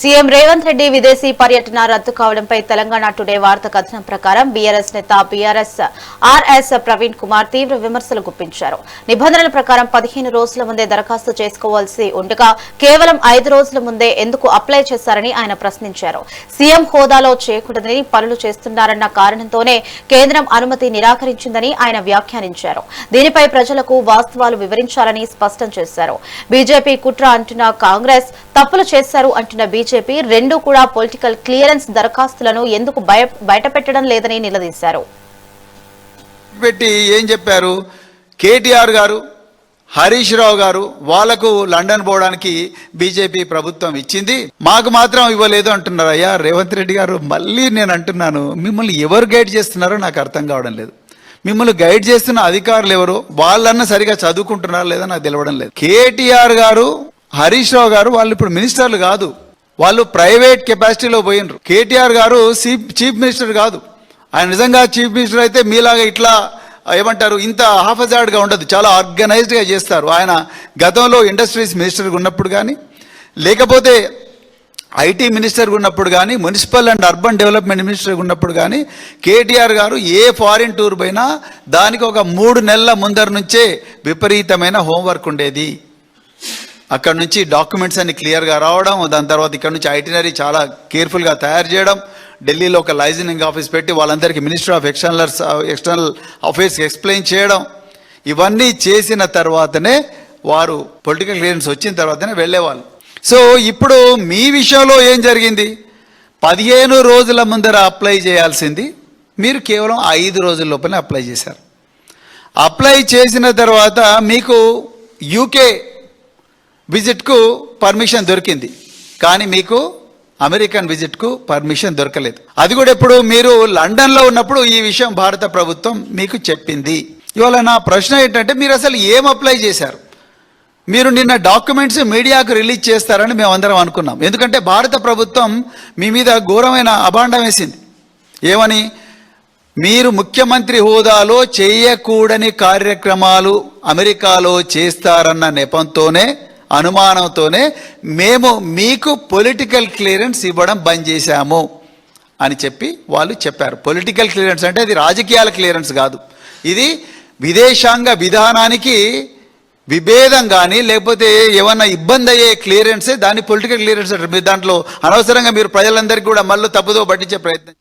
CM Revanth Reddy విదేశీ పర్యటన రద్దు కావడంపై తెలంగాణ టుడే వార్త కథనం ప్రకారం బీఆర్ఎస్ నేత ఆర్ఎస్ ప్రవీణ్ కుమార్ తీవ్ర విమర్శలు గుప్పించారు. నిబంధనల ప్రకారం 15 రోజుల ముందే దరఖాస్తు చేసుకోవాల్సి ఉండగా కేవలం 5 రోజుల ముందే ఎందుకు అప్లై చేశారని ఆయన ప్రశ్నించారు. సీఎం హోదాలో చేయకూడదని పనులు చేస్తున్నారన్న కారణంతోనే కేంద్రం అనుమతి నిరాకరించిందని ఆయన వ్యాఖ్యానించారు. దీనిపై ప్రజలకు వాస్తవాలు వివరించాలని స్పష్టం చేశారు. బీజేపీ కుట్ర అంటున్న కాంగ్రెస్, తప్పులు చేశారు అంటున్న బీజేపీ రెండూ కూడా పొలిటికల్ క్లియరెన్స్ దరఖాస్తులను ఎందుకు బయటపెట్టడం లేదని నిలదీశారు. ఏం చెప్పారు? కేటీఆర్ గారు, హరీష్ రావు గారు వాళ్లకు లండన్ పోవడానికి బీజేపీ ప్రభుత్వం ఇచ్చింది, మాకు మాత్రం ఇవ్వలేదు అంటున్నారు. అయ్యా రేవంత్ రెడ్డి గారు, మళ్ళీ నేను అంటున్నాను, మిమ్మల్ని ఎవరు గైడ్ చేస్తున్నారో నాకు అర్థం కావడం లేదు. మిమ్మల్ని గైడ్ చేస్తున్న అధికారులు ఎవరు, వాళ్ళన్నా సరిగా చదువుకుంటున్నారో లేదో నాకు తెలవడం లేదు. కేటీఆర్ గారు, హరీష్ రావు గారు వాళ్ళు ఇప్పుడు మినిస్టర్లు కాదు, వాళ్ళు ప్రైవేట్ కెపాసిటీలో పోయినరు. కేటీఆర్ గారు చీఫ్ మినిస్టర్ కాదు. ఆయన నిజంగా చీఫ్ మినిస్టర్ అయితే మీలాగా ఇట్లా ఏమంటారు ఇంత హాఫజార్డ్గా ఉండదు, చాలా ఆర్గనైజ్డ్గా చేస్తారు. ఆయన గతంలో ఇండస్ట్రీస్ మినిస్టర్గా ఉన్నప్పుడు కానీ, లేకపోతే ఐటీ మినిస్టర్గా ఉన్నప్పుడు కానీ, మున్సిపల్ అండ్ అర్బన్ డెవలప్మెంట్ మినిస్టర్గా ఉన్నప్పుడు కానీ కేటీఆర్ గారు ఏ ఫారిన్ టూర్ పోయినా దానికి ఒక 3 నెలల ముందర నుంచే విపరీతమైన హోంవర్క్ ఉండేది. అక్కడ నుంచి డాక్యుమెంట్స్ అన్ని క్లియర్గా రావడం, దాని తర్వాత ఇక్కడ నుంచి ఐటినరీ చాలా కేర్ఫుల్గా తయారు చేయడం, ఢిల్లీలో ఒక లైజనింగ్ ఆఫీస్ పెట్టి వాళ్ళందరికీ మినిస్టర్ ఆఫ్ ఎక్స్టర్నల్ అఫైర్స్కి ఎక్స్ప్లెయిన్ చేయడం, ఇవన్నీ చేసిన తర్వాతనే వారు పొలిటికల్ క్లియరెన్స్ వచ్చిన తర్వాతనే వెళ్ళేవాళ్ళు. సో ఇప్పుడు మీ విషయంలో ఏం జరిగింది? 15 రోజుల ముందర అప్లై చేయాల్సింది మీరు కేవలం 5 రోజుల లోపలే అప్లై చేశారు. అప్లై చేసిన తర్వాత మీకు యూకే విజిట్కు పర్మిషన్ దొరికింది, కానీ మీకు అమెరికన్ విజిట్కు పర్మిషన్ దొరకలేదు. అది కూడా ఎప్పుడు? మీరు లండన్లో ఉన్నప్పుడు ఈ విషయం భారత ప్రభుత్వం మీకు చెప్పింది. ఇవాళ నా ప్రశ్న ఏంటంటే, మీరు అసలు ఏం అప్లై చేశారు? మీరు నిన్న డాక్యుమెంట్స్ మీడియాకు రిలీజ్ చేస్తారని మేము అందరం అనుకున్నాం. ఎందుకంటే భారత ప్రభుత్వం మీ మీద ఘోరమైన అభాండం వేసింది. ఏమని? మీరు ముఖ్యమంత్రి హోదాలో చేయకూడని కార్యక్రమాలు అమెరికాలో చేస్తారన్న నెపంతోనే, అనుమానంతోనే మేము మీకు పొలిటికల్ క్లియరెన్స్ ఇవ్వడం బంద్ చేశాము అని చెప్పి వాళ్ళు చెప్పారు. పొలిటికల్ క్లియరెన్స్ అంటే అది రాజకీయాల క్లియరెన్స్ కాదు, ఇది విదేశాంగ విధానానికి విభేదం కానీ లేకపోతే ఏమన్నా ఇబ్బంది అయ్యే క్లియరెన్సే దాన్ని పొలిటికల్ క్లియరెన్స్ అంటారు. దాంట్లో అనవసరంగా మీరు ప్రజలందరికీ కూడా మళ్ళీ తప్పుదో పట్టించే ప్రయత్నం